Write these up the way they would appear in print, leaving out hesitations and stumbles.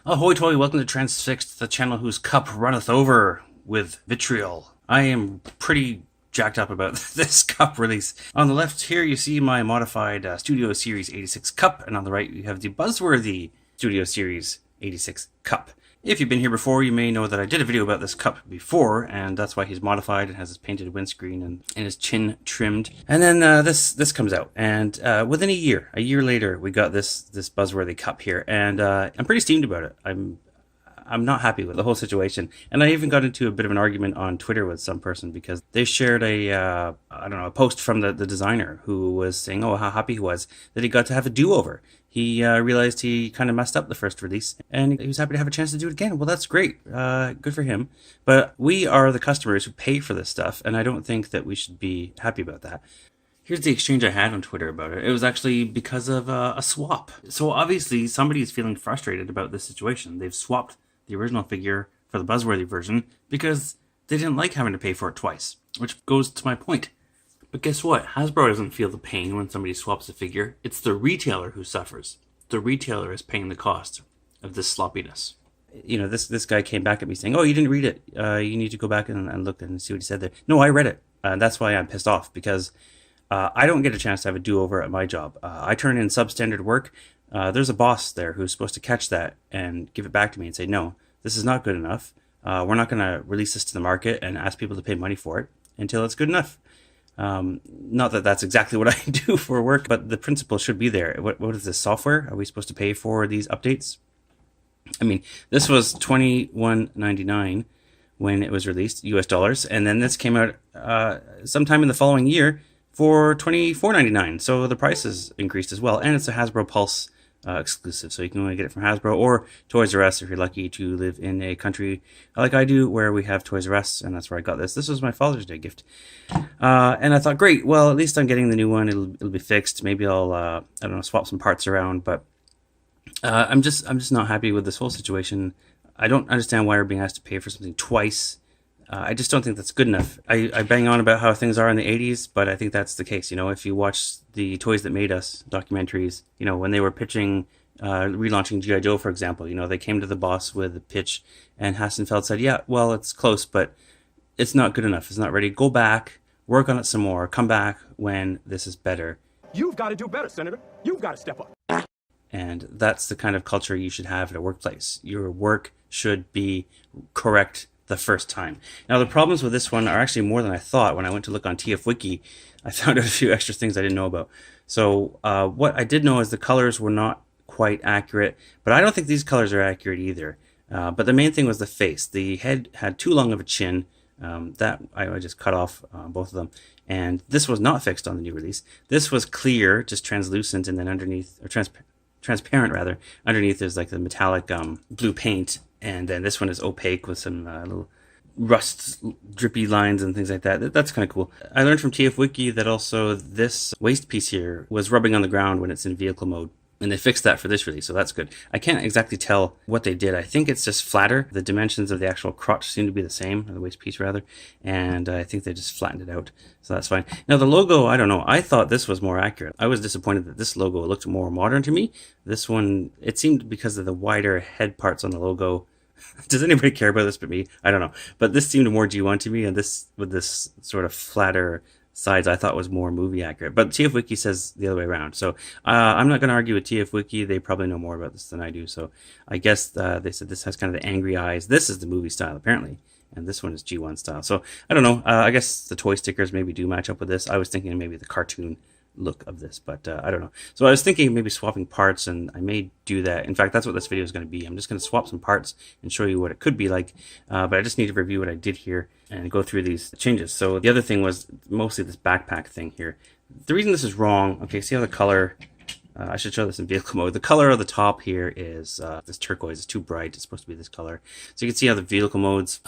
Ahoy toy, welcome to Transfixed, the channel whose cup runneth over with vitriol. I am pretty jacked up about this cup release. On the left here you see my modified Studio Series 86 cup, and on the right you have the Buzzworthy Studio Series 86 cup. If you've been here before, you may know that I did a video about this cup before, and that's why he's modified and has his painted windscreen and his chin trimmed. And then this comes out, and within a year later, we got this Buzzworthy cup here, and I'm pretty steamed about it. I'm not happy with the whole situation, and I even got into a bit of an argument on Twitter with some person because they shared a post from the designer who was saying, oh, how happy he was that he got to have a do-over. He realized he kind of messed up the first release, and he was happy to have a chance to do it again. Well, that's great. Good for him. But we are the customers who pay for this stuff, and I don't think that we should be happy about that. Here's the exchange I had on Twitter about it. It was actually because of a swap. So obviously somebody is feeling frustrated about this situation. They've swapped the original figure for the Buzzworthy version because they didn't like having to pay for it twice, which goes to my point. But guess what? Hasbro doesn't feel the pain when somebody swaps a figure. It's the retailer who suffers. The retailer is paying the cost of this sloppiness. You know, this guy came back at me saying, oh, you didn't read it. You need to go back and look and see what he said there. No, I read it. That's why I'm pissed off, because I don't get a chance to have a do-over at my job. I turn in substandard work. There's a boss there who's supposed to catch that and give it back to me and say, no, this is not good enough. We're not going to release this to the market and ask people to pay money for it until it's good enough. Not that that's exactly what I do for work, but the principle should be there. What is this, software? Are we supposed to pay for these updates? I mean, this was $21.99 when it was released, US dollars, and then this came out sometime in the following year for $24.99. So the price has increased as well, and it's a Hasbro Pulse exclusive, so you can only get it from Hasbro or Toys R Us if you're lucky to live in a country like I do where we have Toys R Us, and that's where I got this. This was my Father's Day gift, and I thought, great, well, at least I'm getting the new one. It'll be fixed. Maybe I'll I don't know, swap some parts around, but I'm just not happy with this whole situation. I don't understand why we're being asked to pay for something twice. I just don't think that's good enough. I bang on about how things are in the 80s, but I think that's the case. You know, if you watch the Toys That Made Us documentaries, you know, when they were pitching, relaunching G.I. Joe, for example, you know, they came to the boss with a pitch, and Hassenfeld said, yeah, well, it's close, but it's not good enough. It's not ready. Go back, work on it some more, come back when this is better. You've got to do better, Senator. You've got to step up. And that's the kind of culture you should have at a workplace. Your work should be correct the first time. Now, the problems with this one are actually more than I thought. When I went to look on TF Wiki, I found out a few extra things I didn't know about. So what I did know is the colors were not quite accurate, but I don't think these colors are accurate either. But the main thing was the face. The head had too long of a chin. That I just cut off both of them. And this was not fixed on the new release. This was clear, just translucent, and then underneath, or transparent rather, underneath there's like the metallic blue paint. And then this one is opaque with some little rust drippy lines and things like that. That's kind of cool. I learned from TF Wiki that also this waist piece here was rubbing on the ground when it's in vehicle mode. And they fixed that for this release, so that's good. I can't exactly tell what they did. I think it's just flatter. The dimensions of the actual crotch seem to be the same, or the waist piece rather, and I think they just flattened it out, so that's fine. Now the logo, I don't know. I thought this was more accurate. I was disappointed that this logo looked more modern to me. This one, it seemed because of the wider head parts on the logo. Does anybody care about this but me? I don't know. But this seemed more G1 to me, and this, with this sort of flatter sides, I thought was more movie accurate. But TF Wiki says the other way around. So I'm not going to argue with TF Wiki. They probably know more about this than I do. So I guess they said this has kind of the angry eyes. This is the movie style, apparently. And this one is G1 style. So I don't know. I guess the toy stickers maybe do match up with this. I was thinking maybe the cartoon look of this, but I don't know. So I was thinking maybe swapping parts, and I may do that. In fact, that's what this video is going to be. I'm just going to swap some parts and show you what it could be like, but I just need to review what I did here and go through these changes. So the other thing was mostly this backpack thing here. The reason this is wrong, okay, see how the color, I should show this in vehicle mode. The color of the top here is this turquoise. It's too bright. It's supposed to be this color. So you can see how the vehicle mode is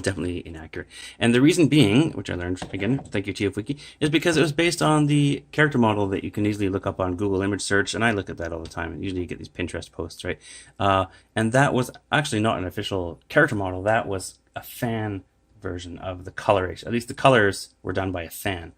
definitely inaccurate. And the reason being, which I learned, again, thank you TF Wiki, is because it was based on the character model that you can easily look up on Google image search. And I look at that all the time. And usually you get these Pinterest posts, right? And that was actually not an official character model. That was a fan version of the coloration. At least the colors were done by a fan.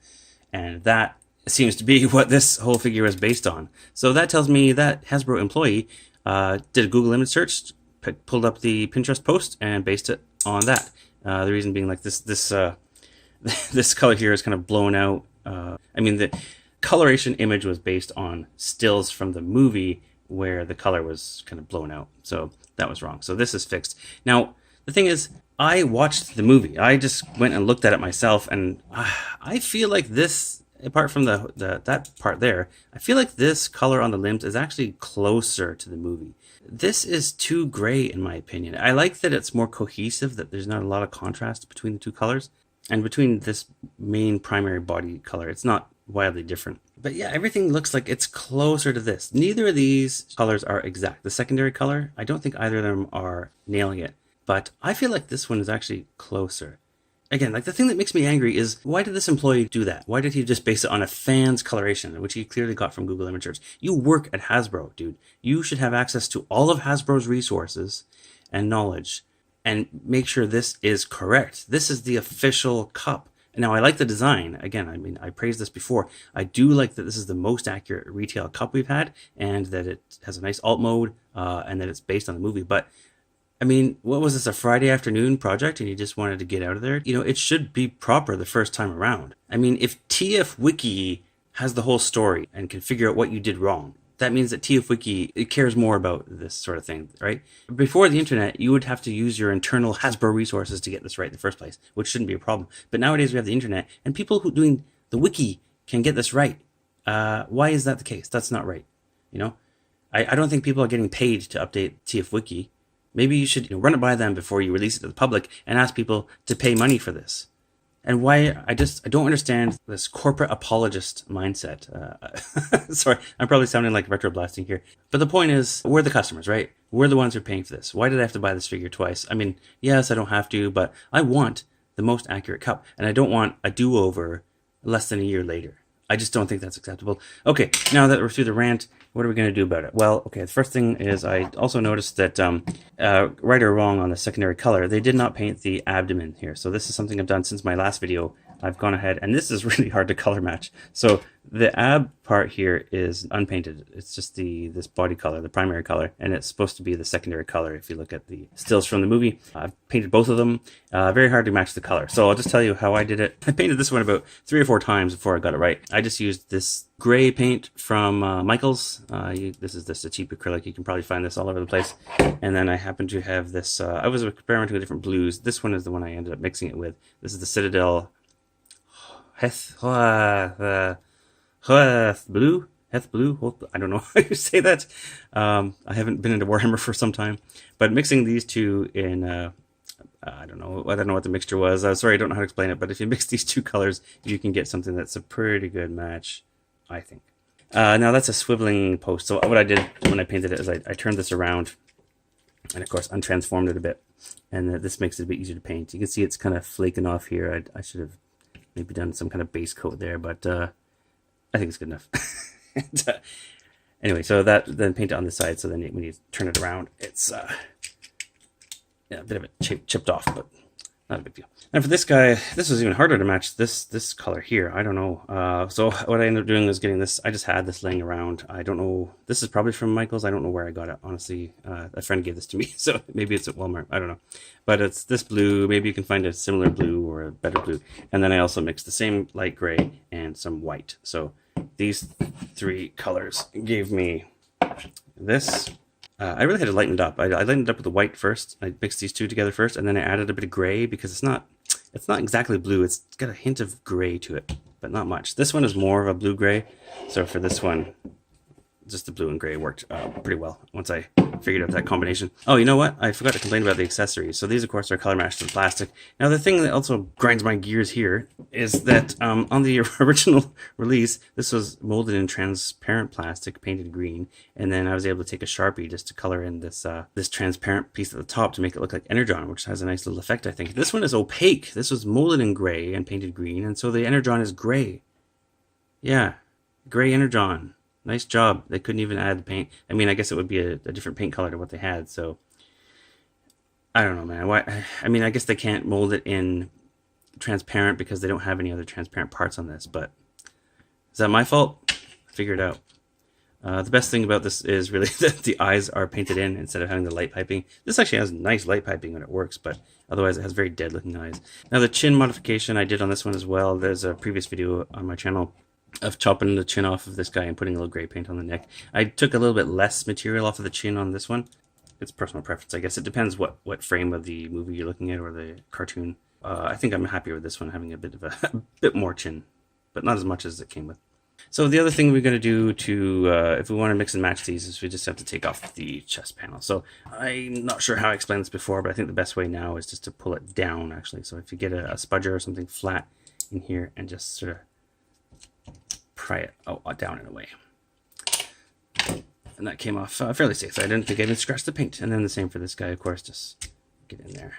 And that seems to be what this whole figure is based on. So that tells me that Hasbro employee did a Google image search, pulled up the Pinterest post and based it on that. The reason being, like, this this color here is kind of blown out. I mean, the coloration image was based on stills from the movie where the color was kind of blown out. So that was wrong. So this is fixed. Now, the thing is, I watched the movie. I just went and looked at it myself, and I feel like this, apart from that part there, I feel like this color on the limbs is actually closer to the movie. This is too gray in my opinion. I like that it's more cohesive, that there's not a lot of contrast between the two colors, and between this main primary body color, it's not wildly different. But yeah, everything looks like it's closer to this. Neither of these colors are exact. The secondary color, I don't think either of them are nailing it, but I feel like this one is actually closer. Again, like, the thing that makes me angry is, why did this employee do that? Why did he just base it on a fan's coloration, which he clearly got from Google Image Search? You work at Hasbro, dude. You should have access to all of Hasbro's resources and knowledge and make sure this is correct. This is the official cup. Now, I like the design. Again, I mean, I praised this before. I do like that this is the most accurate retail cup we've had, and that it has a nice alt mode, and that it's based on the movie. But I mean, what was this, a Friday afternoon project and you just wanted to get out of there? You know, it should be proper the first time around. I mean, if TF Wiki has the whole story and can figure out what you did wrong, that means that TF Wiki, it cares more about this sort of thing, right? Before the internet, you would have to use your internal Hasbro resources to get this right in the first place, which shouldn't be a problem. But nowadays we have the internet, and people who doing the wiki can get this right. Why is that the case? That's not right. You know, I don't think people are getting paid to update TF Wiki. Maybe you should, run it by them before you release it to the public and ask people to pay money for this. And why, I don't understand this corporate apologist mindset. Sorry, I'm probably sounding like retro blasting here. But the point is, we're the customers, right? We're the ones who are paying for this. Why did I have to buy this figure twice? I mean, yes, I don't have to, but I want the most accurate cup. And I don't want a do-over less than a year later. I just don't think that's acceptable. Okay, now that we're through the rant, what are we going to do about it? Well, okay, the first thing is, I also noticed that, right or wrong on the secondary color, they did not paint the abdomen here. So this is something I've done since my last video. I've gone ahead, and this is really hard to color match. So the ab part here is unpainted. It's just this body color, the primary color, and it's supposed to be the secondary color if you look at the stills from the movie. I've painted both of them. Very hard to match the color. So I'll just tell you how I did it. I painted this one about 3 or 4 times before I got it right. I just used this gray paint from Michaels. This is just a cheap acrylic. You can probably find this all over the place. And then I happen to have this, I was experimenting with different blues. This one is the one I ended up mixing it with. This is the Citadel Heth Blue? I don't know how you say that. I haven't been into Warhammer for some time. But mixing these two in, I don't know what the mixture was. Sorry, I don't know how to explain it. But if you mix these two colors, you can get something that's a pretty good match, I think. Now that's a swiveling post. So what I did when I painted it is I turned this around and, of course, untransformed it a bit. And this makes it a bit easier to paint. You can see it's kind of flaking off here. I should have maybe done some kind of base coat there, but I think it's good enough. And, anyway, so then paint it on the side. So then when you turn it around, it's a bit of it chipped off, but not a big deal. And for this guy, this was even harder to match this color here. I don't know. So what I ended up doing was getting this. I just had this laying around. I don't know. This is probably from Michaels. I don't know where I got it, honestly. A friend gave this to me, so maybe it's at Walmart. I don't know. But it's this blue. Maybe you can find a similar blue or a better blue. And then I also mixed the same light gray and some white. So these 3 colors gave me this. I really had to lighten it up. I lightened it up with the white first. I mixed these 2 together first, and then I added a bit of gray because it's not exactly blue. It's got a hint of gray to it, but not much. This one is more of a blue-gray. So for this one, just the blue and gray worked pretty well once I figured out that combination. Oh, you know what? I forgot to complain about the accessories. So these, of course, are color matched to the plastic. Now, the thing that also grinds my gears here is that on the original release, this was molded in transparent plastic, painted green, and then I was able to take a Sharpie just to color in this this transparent piece at the top to make it look like Energon, which has a nice little effect, I think. This one is opaque. This was molded in gray and painted green, and so the Energon is gray. Yeah, gray Energon. Nice job. They couldn't even add the paint. I mean, I guess it would be a different paint color to what they had, so I don't know, man. Why? I mean, I guess they can't mold it in transparent because they don't have any other transparent parts on this, but is that my fault? Figure it out. The best thing about this is really that the eyes are painted in instead of having the light piping. This actually has nice light piping when it works, but otherwise it has very dead looking eyes. Now the chin modification I did on this one as well. There's a previous video on my channel of chopping the chin off of this guy and putting a little gray paint on the neck. I took a little bit less material off of the chin on this one. It's personal preference, I guess. It depends what frame of the movie you're looking at or the cartoon. I think I'm happier with this one having a bit of a bit more chin, but not as much as it came with. So the other thing we're going to do to, if we want to mix and match these, is we just have to take off the chest panel. So I'm not sure how I explained this before, but I think the best way now is just to pull it down, actually. So if you get a spudger or something flat in here and just sort of pry it down in a way. And that came off fairly safe. So I didn't think I even scratched the paint. And then the same for this guy, of course. Just get in there,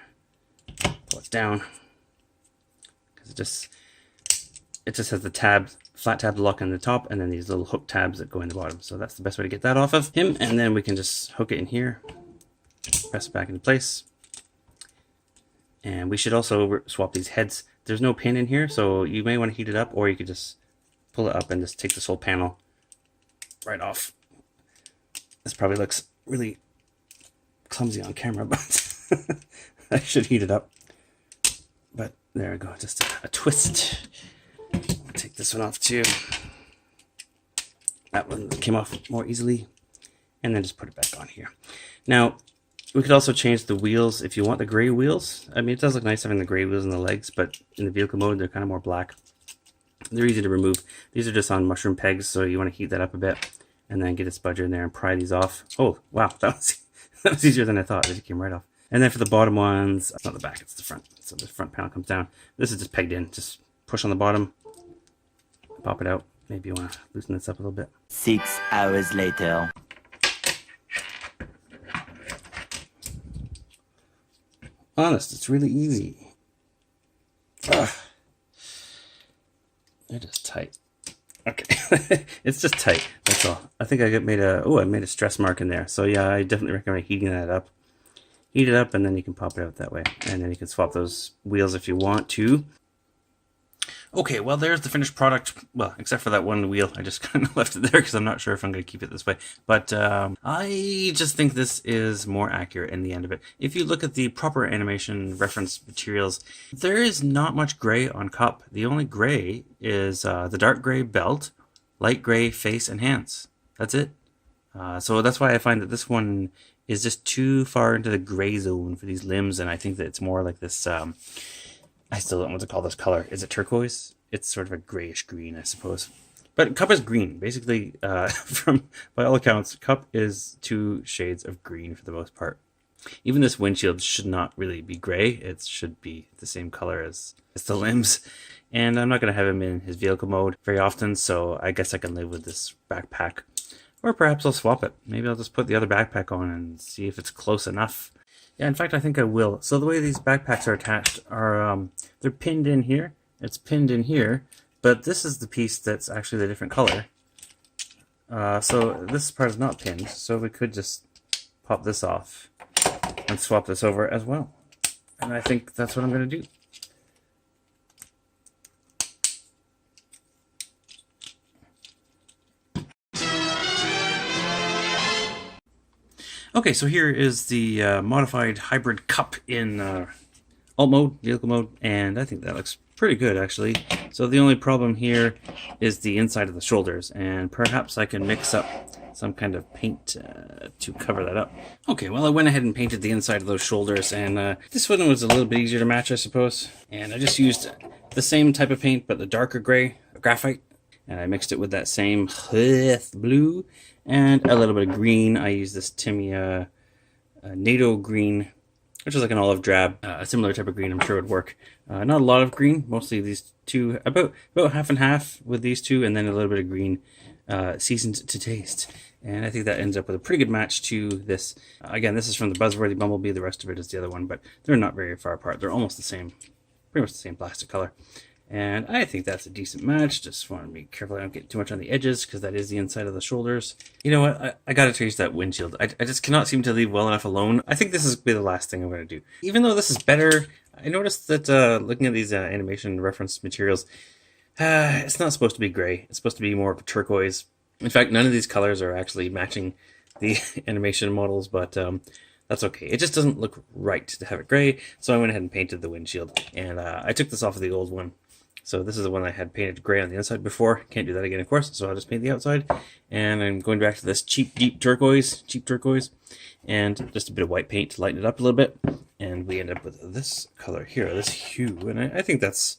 pull it down, because it just has the flat tab lock on the top, and then these little hook tabs that go in the bottom. So that's the best way to get that off of him. And then we can just hook it in here, press it back into place. And we should also swap these heads. There's no pin in here, so you may want to heat it up, or you could just pull it up and just take this whole panel right off. This probably looks really clumsy on camera, but I should heat it up. But there we go, just a twist. I'll take this one off too. That one came off more easily. And then just put it back on here. Now, we could also change the wheels if you want the gray wheels. I mean, it does look nice having the gray wheels on the legs, but in the vehicle mode, they're kind of more black. They're easy to remove. These are just on mushroom pegs, so you want to heat that up a bit. And then get a spudger in there and pry these off. Oh, wow, that was easier than I thought. It came right off. And then for the bottom ones, it's not the back, it's the front. So the front panel comes down. This is just pegged in. Just push on the bottom, pop it out. Maybe you want to loosen this up a little bit. 6 hours later. Honest, it's really easy. Ugh. It is tight. Okay, it's just tight. That's all. I think I made a stress mark in there. So yeah, I definitely recommend heating that up. Heat it up, and then you can pop it out that way. And then you can swap those wheels if you want to. Okay, well, there's the finished product. Well, except for that one wheel. I just kind of left it there because I'm not sure if I'm going to keep it this way. But I just think this is more accurate in the end of it. If you look at the proper animation reference materials, there is not much gray on Kup. The only gray is the dark gray belt, light gray face and hands. That's it. So that's why I find that this one is just too far into the gray zone for these limbs, and I think that it's more like this... I still don't know what to call this color. Is it turquoise? It's sort of a grayish green, I suppose. But Kup is green. Basically, by all accounts, Kup is 2 shades of green for the most part. Even this windshield should not really be gray. It should be the same color as the limbs. And I'm not going to have him in his vehicle mode very often, so I guess I can live with this backpack. Or perhaps I'll swap it. Maybe I'll just put the other backpack on and see if it's close enough. Yeah, in fact, I think I will. So the way these backpacks are attached are, they're pinned in here. It's pinned in here, but this is the piece that's actually the different color. So this part is not pinned, so we could just pop this off and swap this over as well. And I think that's what I'm going to do. Okay, so here is the modified hybrid Kup in alt mode, vehicle mode, and I think that looks pretty good actually. So the only problem here is the inside of the shoulders, and perhaps I can mix up some kind of paint to cover that up. Okay, well I went ahead and painted the inside of those shoulders, and this one was a little bit easier to match, I suppose. And I just used the same type of paint, but the darker gray, graphite, and I mixed it with that same blue and a little bit of green. I used this Tamiya NATO green, which is like an olive drab, a similar type of green. I'm sure would work. Not a lot of green, mostly these two, about half and half with these two, and then a little bit of green seasoned to taste. And I think that ends up with a pretty good match to this. Again, this is from the Buzzworthy Bumblebee. The rest of it is the other one, but they're not very far apart. They're almost the same, pretty much the same plastic color. And I think that's a decent match. Just want to be careful I don't get too much on the edges, because that is the inside of the shoulders. You know what? I gotta change that windshield. I just cannot seem to leave well enough alone. I think this is be the last thing I'm going to do. Even though this is better, I noticed that looking at these animation reference materials, it's not supposed to be gray. It's supposed to be more of a turquoise. In fact, none of these colors are actually matching the animation models, but that's okay. It just doesn't look right to have it gray, so I went ahead and painted the windshield. And I took this off of the old one. So this is the one I had painted gray on the inside before. Can't do that again, of course, so I'll just paint the outside. And I'm going back to this cheap turquoise, and just a bit of white paint to lighten it up a little bit. And we end up with this color here, this hue. And I think that's,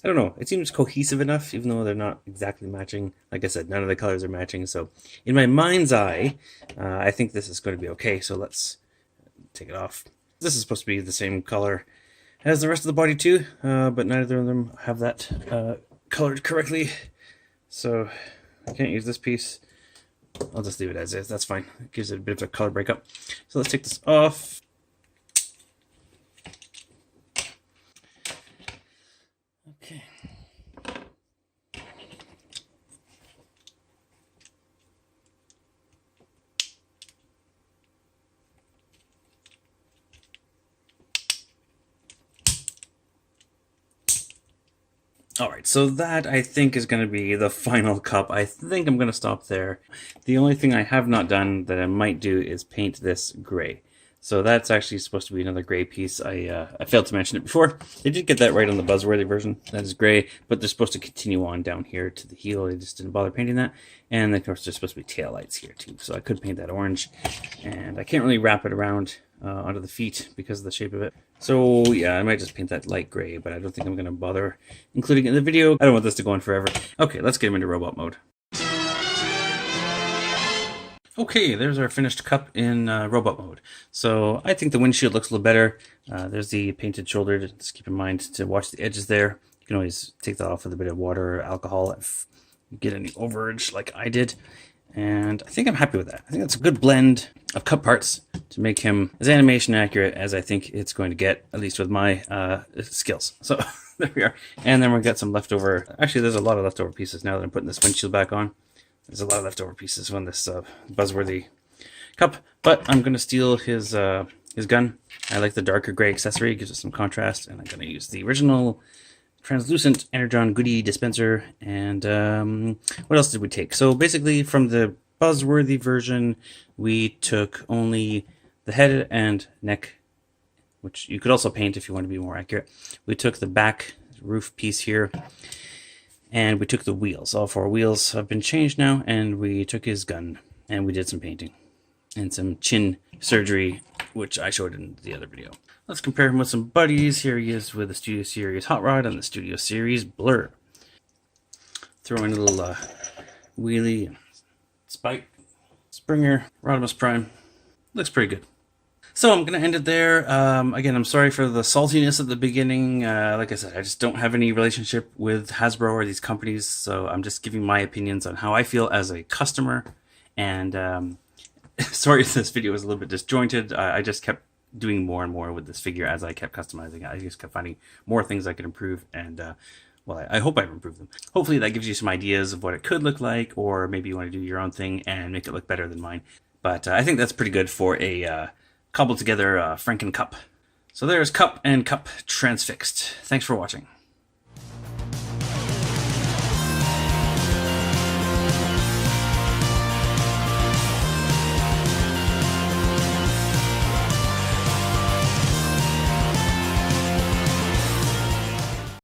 I don't know, it seems cohesive enough, even though they're not exactly matching. Like I said, none of the colors are matching. So in my mind's eye, I think this is going to be okay. So let's take it off. This is supposed to be the same color as the rest of the body too, but neither of them have that colored correctly. So I can't use this piece. I'll just leave it as is. That's fine. It gives it a bit of a color breakup. So let's take this off. Okay. All right, so that I think is going to be the final cup. I think I'm going to stop there. The only thing I have not done that I might do is paint this gray. So that's actually supposed to be another gray piece. I failed to mention it before. They did get that right on the Buzzworthy version. That is gray, but they're supposed to continue on down here to the heel. I just didn't bother painting that. And then, of course, there's supposed to be tail lights here too. So I could paint that orange. And I can't really wrap it around onto the feet because of the shape of it. So yeah, I might just paint that light gray, but I don't think I'm going to bother including it in the video. I don't want this to go on forever. Okay, let's get him into robot mode. Okay, there's our finished cup in robot mode. So I think the windshield looks a little better. There's the painted shoulder. Just keep in mind to watch the edges there. You can always take that off with a bit of water or alcohol if you get any overage like I did. And I think I'm happy with that. I think that's a good blend of cup parts to make him as animation accurate as I think it's going to get, at least with my skills. So there we are. And then we've got some leftover. Actually, there's a lot of leftover pieces now that I'm putting this windshield back on. There's a lot of leftover pieces on this Buzzworthy cup, but I'm going to steal his gun. I like the darker gray accessory. It gives it some contrast, and I'm going to use the original translucent Energon goodie dispenser. And what else did we take? So basically from the Buzzworthy version, we took only the head and neck, which you could also paint if you want to be more accurate. We took the back roof piece here, and we took the wheels. All four wheels have been changed now, and we took his gun, and we did some painting and some chin surgery, which I showed in the other video. Let's compare him with some buddies. Here he is with the Studio Series Hot Rod and the Studio Series Blur. Throw in a little wheelie, spike, Springer, Rodimus Prime. Looks pretty good. So I'm going to end it there. Again, I'm sorry for the saltiness at the beginning. Like I said, I just don't have any relationship with Hasbro or these companies, so I'm just giving my opinions on how I feel as a customer. And sorry if this video was a little bit disjointed. I just kept doing more and more with this figure as I kept customizing it. I just kept finding more things I could improve, and well, I hope I've improved them. Hopefully that gives you some ideas of what it could look like, or maybe you want to do your own thing and make it look better than mine. But I think that's pretty good for a cobbled together Franken Cup. So there's Cup and Cup Transfixed. Thanks for watching.